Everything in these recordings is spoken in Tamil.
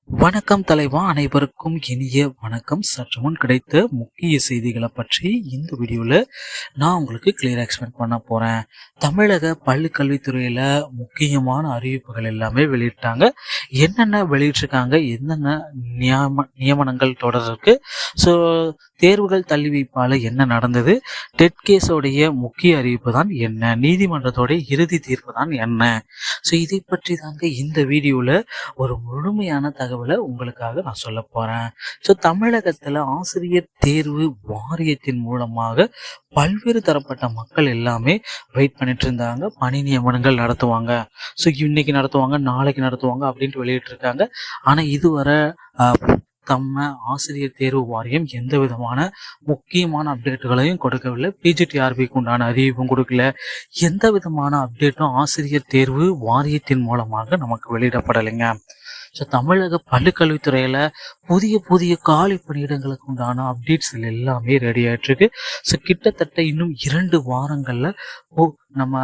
வணக்கம் தலைவா, அனைவருக்கும் இனிய வணக்கம். சற்று முன் கிடைத்த முக்கிய செய்திகளை பற்றி இந்த வீடியோவில் நான் உங்களுக்கு கிளியராக எக்ஸ்பிளைன் பண்ண போகிறேன். தமிழக பள்ளிக்கல்வித்துறையில் முக்கியமான அறிவிப்புகள் எல்லாமே வெளியிட்டாங்க. என்னென்ன வெளியிட்டிருக்காங்க, என்னென்ன நியமனங்கள் தொடர்றதுக்கு, ஸோ தேர்வுகள் தள்ளி வைப்பால் என்ன நடந்தது, டெட் கேஸோடைய முக்கிய அறிவிப்பு தான் என்ன, நீதிமன்றத்தோடைய இறுதி தீர்ப்பு தான் என்ன, ஸோ இதை பற்றி தாங்க இந்த வீடியோவில் ஒரு முழுமையான தகவலை உங்களுக்காக நான் சொல்ல போகிறேன். ஸோ தமிழகத்தில் ஆசிரியர் தேர்வு வாரியத்தின் மூலமாக பல்வேறு தரப்பட்ட மக்கள் எல்லாமே வெயிட் பண்ணிட்டு இருந்தாங்க. பணி நியமனங்கள் நடத்துவாங்க, ஸோ இன்னைக்கு நடத்துவாங்க, நாளைக்கு நடத்துவாங்க அப்படின்ட்டு வெளியிட்டிருக்காங்க. ஆனால் இதுவரை ஆசிரியர் தேர்வு வாரியம் எந்த விதமான முக்கியமான அப்டேட்டுகளையும் கொடுக்கவில்லை. பிஜிடிஆர்பிக்கு உண்டான அறிவிப்பும் கொடுக்கல. எந்த விதமான அப்டேட்டும் ஆசிரியர் தேர்வு வாரியத்தின் மூலமாக நமக்கு வெளியிடப்படலைங்க. ஸோ தமிழக பள்ளிக்கல்வித்துறையில் புதிய காலி பணியிடங்களுக்கு உண்டான அப்டேட்ஸ் எல்லாமே ரெடி ஆகிட்டு இருக்கு. ஸோ கிட்டத்தட்ட இன்னும் 2 வாரங்களில் நம்ம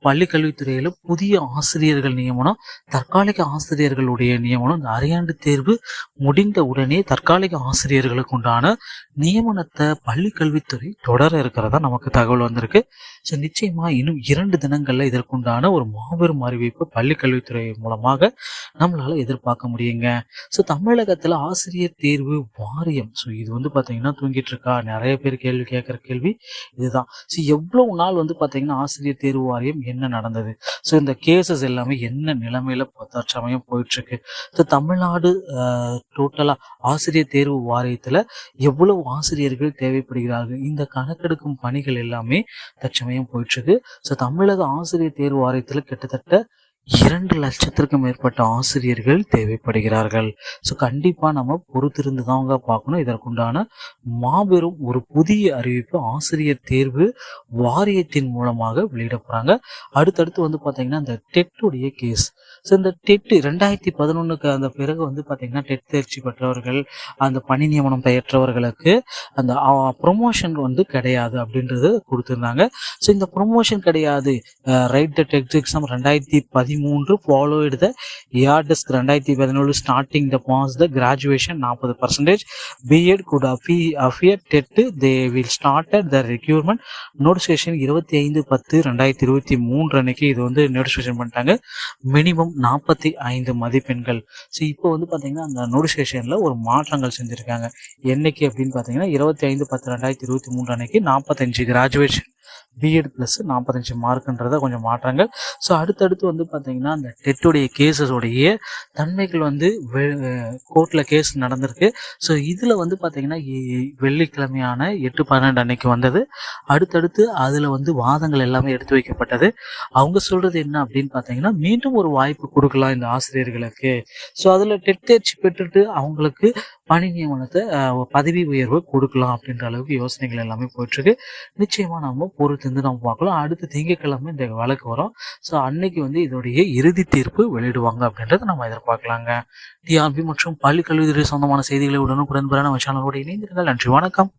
பள்ளிக்கல்வித்துறையில் புதிய ஆசிரியர்கள் நியமனம், தற்காலிக ஆசிரியர்களுடைய நியமனம், இந்த அரையாண்டு தேர்வு முடிந்த உடனே தற்காலிக ஆசிரியர்களுக்கு உண்டான நியமனத்தை பள்ளிக்கல்வித்துறை தொடர இருக்கிறதா நமக்கு தகவல் வந்திருக்கு. ஸோ நிச்சயமா இன்னும் 2 தினங்கள்ல இதற்குண்டான ஒரு மாபெரும் அறிவிப்பு பள்ளிக்கல்வித்துறை மூலமாக நம்மளால எதிர்பார்க்க முடியுங்க. ஸோ தமிழகத்துல ஆசிரியர் தேர்வு வாரியம், ஸோ இது பார்த்தீங்கன்னா தூங்கிட்டு இருக்கா? நிறைய பேர் கேள்வி கேட்குற கேள்வி இதுதான். ஸோ எவ்வளவு நாள் பார்த்தீங்கன்னா ஆசிரியர் தேர்வு வாரியம் என்ன நடந்தது, ஸோ இந்த கேசஸ் எல்லாமே என்ன நிலைமையில தற்சமயம் போயிட்டு இருக்கு, ஸோ தமிழ்நாடு டோட்டலா ஆசிரியர் தேர்வு வாரியத்துல எவ்வளவு ஆசிரியர்கள் தேவைப்படுகிறார்கள், இந்த கணக்கெடுக்கும் பணிகள் எல்லாமே தற்சமயம் போயிட்டு இருக்கு. ஸோ தமிழக ஆசிரியர் தேர்வு வாரியத்துல கிட்டத்தட்ட 2 லட்சத்திற்கும் மேற்பட்ட ஆசிரியர்கள் தேவைப்படுகிறார்கள். ஸோ கண்டிப்பா நம்ம பொறுத்திருந்து தாங்க பார்க்கணும். இதற்குண்டான மாபெரும் ஒரு புதிய அறிவிப்பு ஆசிரியர் தேர்வு வாரியத்தின் மூலமாக வெளியிட போறாங்க. அடுத்தடுத்து பார்த்தீங்கன்னா இந்த டெட்டுடைய கேஸ். ஸோ இந்த டெட் 2011க்கு அந்த பிறகு பார்த்தீங்கன்னா டெட் தேர்ச்சி பெற்றவர்கள், அந்த பணி நியமனம் பெற்றவர்களுக்கு அந்த ப்ரொமோஷன் கிடையாது அப்படின்றது கொடுத்துருந்தாங்க. ஸோ இந்த ப்ரொமோஷன் கிடையாது, right the TET exam 2013 followed the ERDESC 2017 starting the pass the graduation 40%. B.Ed could appear TET. They will started the recruitment notification 25/10/2023 அன்னைக்கு இது நோட்டிஃபிகேஷன் பண்ணிட்டாங்க. மினிமம் 45 மதிப்பெண்கள். ஸோ இப்போ பார்த்தீங்கன்னா அந்த நோட்டிஃபிகேஷன்ல ஒரு மாற்றங்கள் செஞ்சிருக்காங்க. என்னைக்கு அப்படின்னு பார்த்தீங்கன்னா 25/10/2023 அன்னைக்கு 45 கிராஜுவேஷன் பிஎட் ப்ளஸ் 45 மார்க்குன்றத கொஞ்சம் மாற்றங்கள். ஸோ அடுத்தடுத்து பார்த்தீங்கன்னா அந்த டெட்டுடைய கேஸஸோடைய தன்மைகள் கோர்ட்டில் கேஸ் நடந்திருக்கு. ஸோ இதில் பார்த்தீங்கன்னா வெள்ளிக்கிழமையான 8/12 அன்னைக்கு வந்தது. அடுத்தடுத்து அதில் வாதங்கள் எல்லாமே எடுத்து வைக்கப்பட்டது. அவங்க சொல்றது என்ன அப்படின்னு பார்த்தீங்கன்னா, மீண்டும் ஒரு வாய்ப்பு கொடுக்கலாம் இந்த ஆசிரியர்களுக்கு. ஸோ அதில் டெட் தேர்ச்சி பெற்றுட்டு அவங்களுக்கு பணி நியமனத்தை பதவி உயர்வு கொடுக்கலாம் அப்படின்ற அளவுக்கு யோசனைகள் எல்லாமே போயிட்டுருக்கு. நிச்சயமா நம்ம பொறுத்திருந்து நம்ம பார்க்கலாம். அடுத்த திங்கட்கிழமை இந்த வழக்கு வரும். ஸோ அன்னைக்கு இதோடைய இறுதி தீர்ப்பு வெளியிடுவாங்க அப்படின்றத நம்ம எதிர்பார்க்கலாங்க. டிஆர்பி மற்றும் பள்ளி கல்வித்துறை சொந்தமான செய்திகளை உடனுக்குடன் பெற நம்ம சேனலோட இணைந்திருங்கள். நன்றி, வணக்கம்.